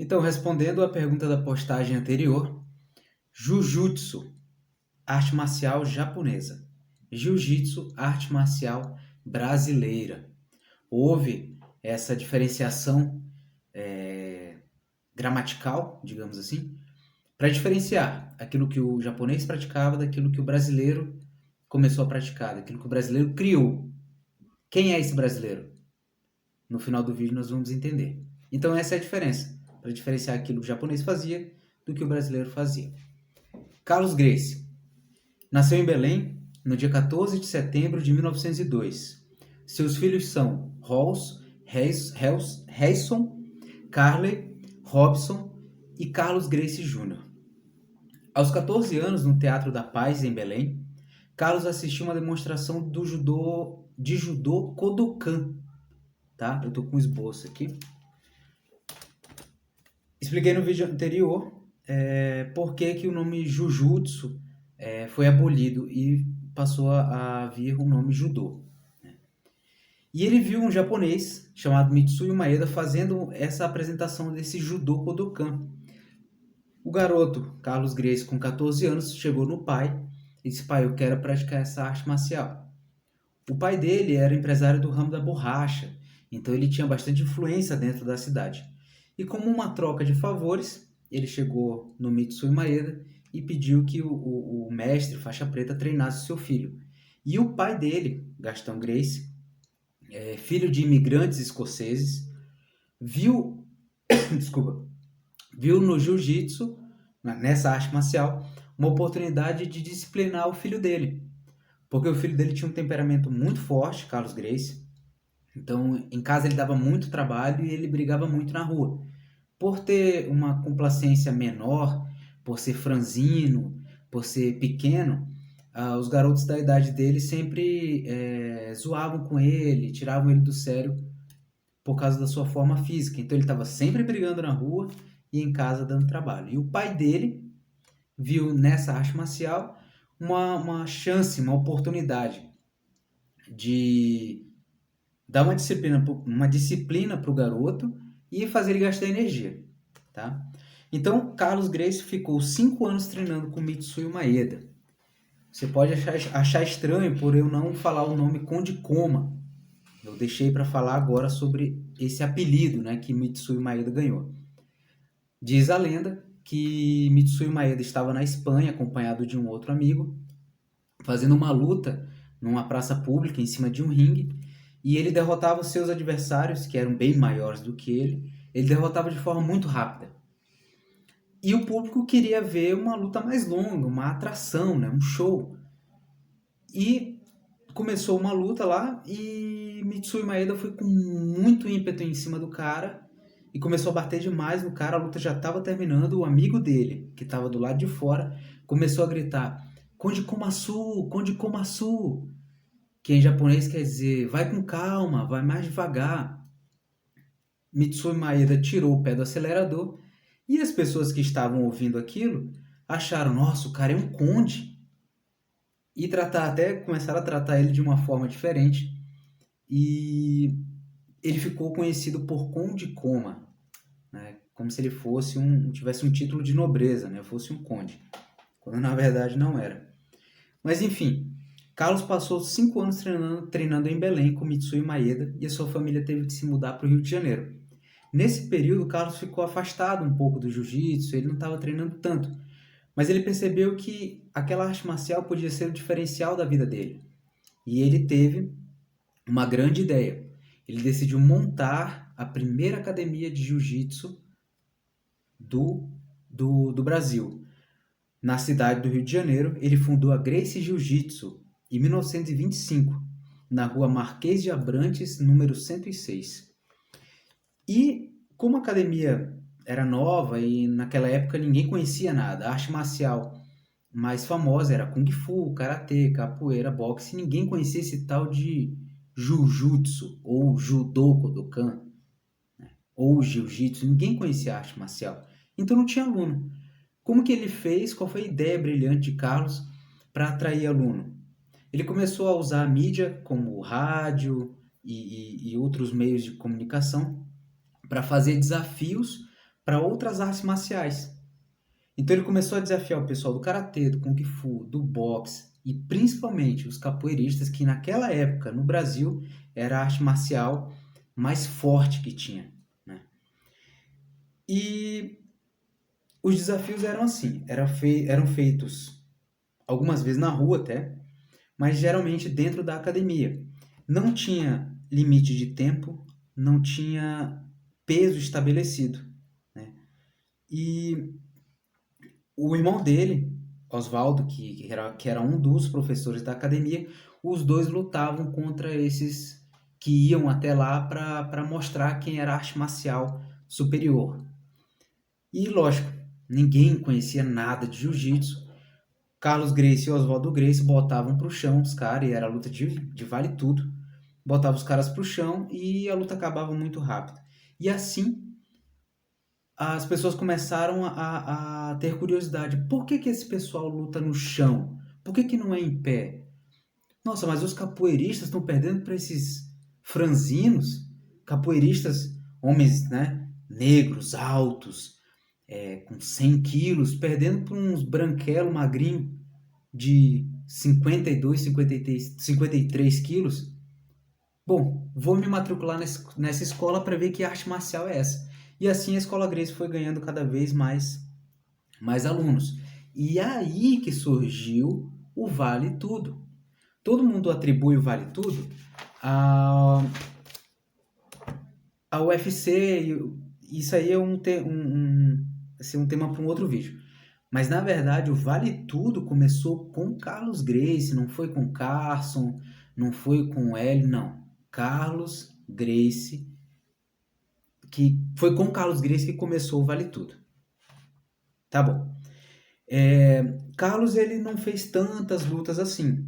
Então, respondendo à pergunta da postagem anterior, Jujutsu, arte marcial japonesa. Jiu-jitsu, arte marcial brasileira. Houve essa diferenciação gramatical, digamos assim, para diferenciar aquilo que o japonês praticava daquilo que o brasileiro começou a praticar, daquilo que o brasileiro criou. Quem é esse brasileiro? No final do vídeo nós vamos entender. Então essa é a diferença, para diferenciar aquilo que o japonês fazia do que o brasileiro fazia. Carlos Gracie nasceu em Belém no dia 14 de setembro de 1902. Seus filhos são Rolls, Reison, Carley, Robson e Carlos Gracie Jr. Aos 14 anos, no Teatro da Paz, em Belém, Carlos assistiu uma demonstração de judô Kodokan. Tá? Eu estou com um esboço aqui. Expliquei no vídeo anterior por que o nome Jujutsu foi abolido e passou a vir o nome Judô. E ele viu um japonês chamado Mitsuyo Maeda fazendo essa apresentação desse Judô Kodokan. O garoto, Carlos Gracie, com 14 anos, chegou no pai e disse: pai, eu quero praticar essa arte marcial. O pai dele era empresário do ramo da borracha, então ele tinha bastante influência dentro da cidade. E como uma troca de favores, ele chegou no Mitsuyo Maeda e pediu que o mestre faixa preta treinasse o seu filho. E o pai dele, Gastão Gracie, filho de imigrantes escoceses, viu no jiu-jitsu, nessa arte marcial, uma oportunidade de disciplinar o filho dele. Porque o filho dele tinha um temperamento muito forte, Carlos Gracie. Então, em casa ele dava muito trabalho e ele brigava muito na rua. Por ter uma complacência menor, por ser franzino, por ser pequeno, os garotos da idade dele sempre zoavam com ele, tiravam ele do sério por causa da sua forma física. Então ele estava sempre brigando na rua e em casa dando trabalho. E o pai dele viu nessa arte marcial uma chance, uma oportunidade de dar uma disciplina para o garoto e fazer ele gastar energia. Tá? Então, Carlos Gracie ficou 5 anos treinando com Mitsuyo Maeda. Você pode achar estranho por eu não falar o nome Conde Koma. Eu deixei para falar agora sobre esse apelido, né, que Mitsuyo Maeda ganhou. Diz a lenda que Mitsuyo Maeda estava na Espanha acompanhado de um outro amigo, fazendo uma luta numa praça pública em cima de um ringue, e ele derrotava os seus adversários, que eram bem maiores do que ele derrotava de forma muito rápida. E o público queria ver uma luta mais longa, uma atração, né, um show. E começou uma luta lá e Mitsuyo Maeda foi com muito ímpeto em cima do cara e começou a bater demais no cara. A luta já estava terminando. O amigo dele, que estava do lado de fora, começou a gritar: Konde Komasu, Konde Komasu, que em japonês quer dizer vai com calma, vai mais devagar. Mitsuyo Maeda tirou o pé do acelerador e as pessoas que estavam ouvindo aquilo acharam: nossa, o cara é um conde. E começaram a tratar ele de uma forma diferente. E ele ficou conhecido por Conde Koma, né? Como se ele tivesse um título de nobreza, né? Fosse um conde, quando na verdade não era. Mas enfim, Carlos passou 5 anos treinando em Belém com Mitsuyo Maeda e a sua família teve que se mudar para o Rio de Janeiro. Nesse período, Carlos ficou afastado um pouco do jiu-jitsu, ele não estava treinando tanto. Mas ele percebeu que aquela arte marcial podia ser o diferencial da vida dele. E ele teve uma grande ideia. Ele decidiu montar a primeira academia de jiu-jitsu do Brasil. Na cidade do Rio de Janeiro, ele fundou a Gracie Jiu-Jitsu em 1925, na rua Marquês de Abrantes, número 106. E como a academia era nova e naquela época ninguém conhecia nada, a arte marcial mais famosa era Kung Fu, Karatê, Capoeira, Boxe, e ninguém conhecia esse tal de Jujutsu ou Judô Kodokan, né? Ou Jiu-Jitsu, ninguém conhecia a arte marcial, então não tinha aluno. Como que ele fez? Qual foi a ideia brilhante de Carlos para atrair aluno? Ele começou a usar a mídia como o rádio e outros meios de comunicação para fazer desafios para outras artes marciais. Então ele começou a desafiar o pessoal do karatê, do kung fu, do boxe e principalmente os capoeiristas, que naquela época no Brasil era a arte marcial mais forte que tinha, né? E os desafios eram assim, eram feitos algumas vezes na rua até, mas geralmente dentro da academia. Não tinha limite de tempo, não tinha peso estabelecido, né? E o irmão dele, Oswaldo, que era um dos professores da academia, os dois lutavam contra esses que iam até lá para mostrar quem era a arte marcial superior. E lógico, ninguém conhecia nada de jiu-jitsu. Carlos Gracie e Oswaldo Gracie botavam pro chão os caras, e era luta de vale tudo. Botava os caras pro chão e a luta acabava muito rápido. E assim as pessoas começaram a ter curiosidade. Por que esse pessoal luta no chão? Por que não é em pé? Nossa, mas os capoeiristas estão perdendo para esses franzinos, capoeiristas, homens, né, negros, altos, com 100 quilos, perdendo para uns branquelos magrinhos de 52, 53, 53 quilos. Bom, vou me matricular nessa escola para ver que arte marcial é essa. E assim a Escola Gracie foi ganhando cada vez mais alunos. E aí que surgiu o Vale Tudo. Todo mundo atribui o Vale Tudo ao UFC. Isso aí é assim, um tema para um outro vídeo. Mas na verdade o Vale Tudo começou com Carlos Gracie, não foi com Carson, não foi com Hélio, não. Carlos Gracie, que foi com Carlos Gracie que começou o Vale Tudo. Tá bom. Carlos ele não fez tantas lutas assim,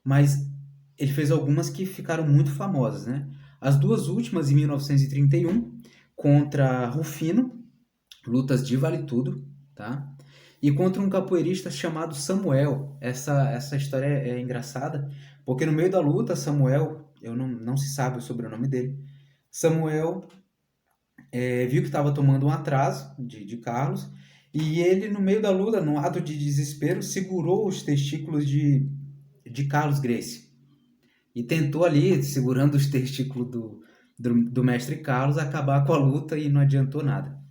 mas ele fez algumas que ficaram muito famosas, né? As duas últimas em 1931 contra Rufino, lutas de Vale Tudo, tá? E contra um capoeirista chamado Samuel. Essa história é engraçada, porque no meio da luta, Samuel, não se sabe o sobrenome dele, Samuel viu que estava tomando um atraso de Carlos, e ele, no meio da luta, num ato de desespero, segurou os testículos de Carlos Gracie. E tentou ali, segurando os testículos do mestre Carlos, acabar com a luta e não adiantou nada.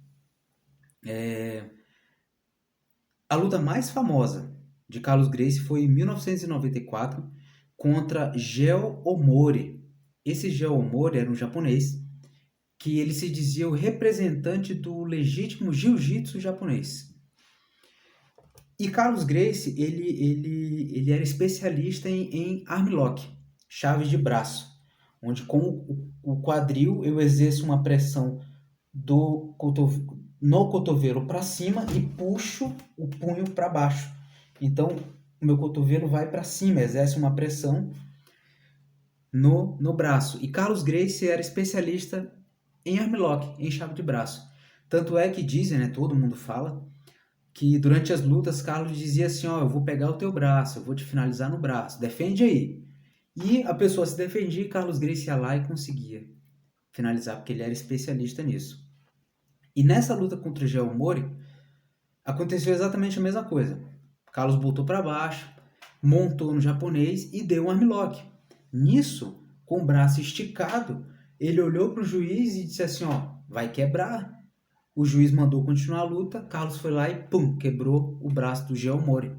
A luta mais famosa de Carlos Gracie foi em 1994 contra Geo Omori. Esse Geo Omori era um japonês que ele se dizia o representante do legítimo jiu-jitsu japonês. E Carlos Gracie, ele era especialista em armlock, chaves de braço, onde com o quadril eu exerço uma pressão no cotovelo para cima e puxo o punho para baixo. Então, o meu cotovelo vai para cima, exerce uma pressão no braço. E Carlos Gracie era especialista em armlock, em chave de braço. Tanto é que dizem, né, todo mundo fala, que durante as lutas Carlos dizia assim, ó, eu vou pegar o teu braço, eu vou te finalizar no braço, defende aí. E a pessoa se defendia e Carlos Gracie ia lá e conseguia finalizar, porque ele era especialista nisso. E nessa luta contra o Geo Mori, aconteceu exatamente a mesma coisa. Carlos botou para baixo, montou no japonês e deu um armlock. Nisso, com o braço esticado, ele olhou para o juiz e disse assim, ó, vai quebrar. O juiz mandou continuar a luta, Carlos foi lá e pum, quebrou o braço do Geo Mori.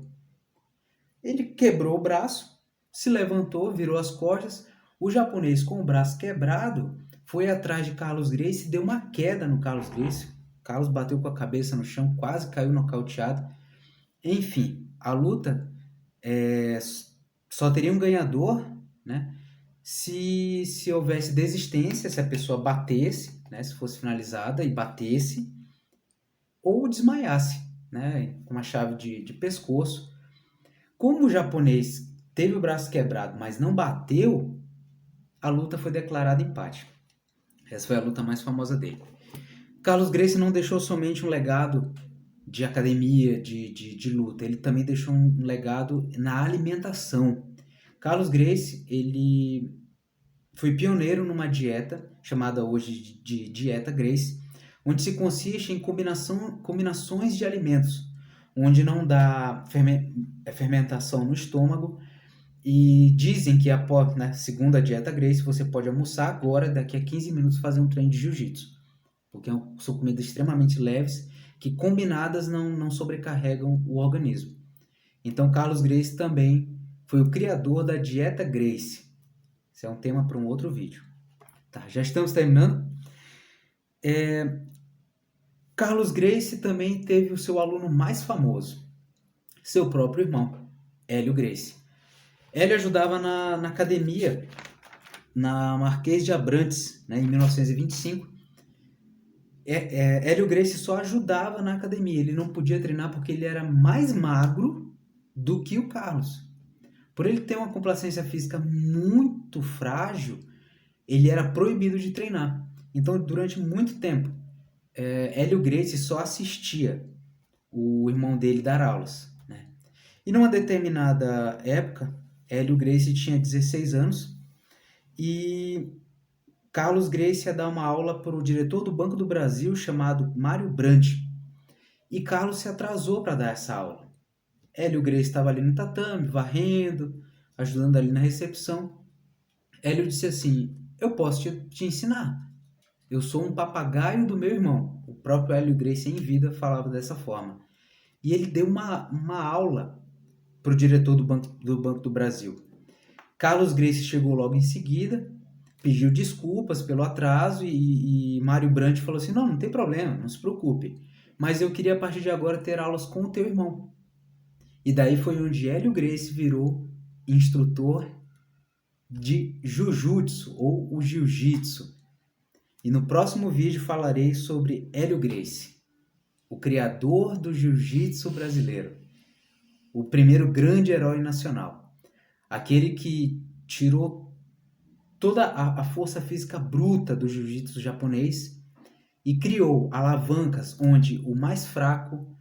Ele quebrou o braço, se levantou, virou as costas. O japonês com o braço quebrado foi atrás de Carlos Gracie e deu uma queda no Carlos Gracie. Carlos bateu com a cabeça no chão, quase caiu nocauteado. Enfim, a luta só teria um ganhador, né? Se houvesse desistência, se a pessoa batesse, né? Se fosse finalizada e batesse, ou desmaiasse, né? Com uma chave de pescoço. Como o japonês teve o braço quebrado, mas não bateu, a luta foi declarada empate. Essa foi a luta mais famosa dele. Carlos Gracie não deixou somente um legado de academia, de luta, ele também deixou um legado na alimentação. Carlos Gracie, ele foi pioneiro numa dieta, chamada hoje de Dieta Gracie, onde se consiste em combinações de alimentos, onde não dá fermentação no estômago. E dizem que após, né, segundo a dieta Gracie, você pode almoçar agora, daqui a 15 minutos fazer um treino de jiu-jitsu, porque são comidas extremamente leves que combinadas não sobrecarregam o organismo. Então Carlos Gracie também foi o criador da dieta Gracie. Esse é um tema para um outro vídeo. Tá, já estamos terminando. Carlos Gracie também teve o seu aluno mais famoso, seu próprio irmão, Hélio Gracie. Hélio ajudava na academia, na Marquês de Abrantes, né, em 1925. Hélio Gracie só ajudava na academia, ele não podia treinar porque ele era mais magro do que o Carlos. Por ele ter uma complacência física muito frágil, ele era proibido de treinar. Então, durante muito tempo, Hélio Gracie só assistia o irmão dele dar aulas, né? E numa determinada época, Hélio Gracie tinha 16 anos e Carlos Gracie ia dar uma aula para o diretor do Banco do Brasil chamado Mário Brandt. E Carlos se atrasou para dar essa aula. Hélio Gracie estava ali no tatame, varrendo, ajudando ali na recepção. Hélio disse assim: eu posso te ensinar. Eu sou um papagaio do meu irmão. O próprio Hélio Gracie em vida falava dessa forma. E ele deu uma aula para o diretor do Banco do Brasil. Carlos Gracie chegou logo em seguida, pediu desculpas pelo atraso e Mário Brandt falou assim: não tem problema, não se preocupe, mas eu queria a partir de agora ter aulas com o teu irmão. E daí foi onde Hélio Gracie virou instrutor de Jujutsu ou o Jiu-Jitsu. E no próximo vídeo falarei sobre Hélio Gracie, o criador do Jiu-Jitsu brasileiro, o primeiro grande herói nacional, aquele que tirou toda a força física bruta do Jiu-Jitsu japonês e criou alavancas onde o mais fraco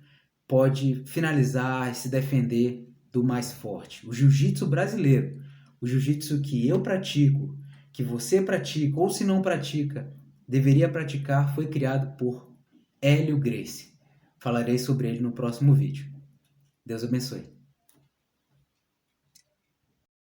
pode finalizar e se defender do mais forte. O Jiu-Jitsu brasileiro, o Jiu-Jitsu que eu pratico, que você pratica ou se não pratica, deveria praticar, foi criado por Hélio Gracie. Falarei sobre ele no próximo vídeo. Deus abençoe.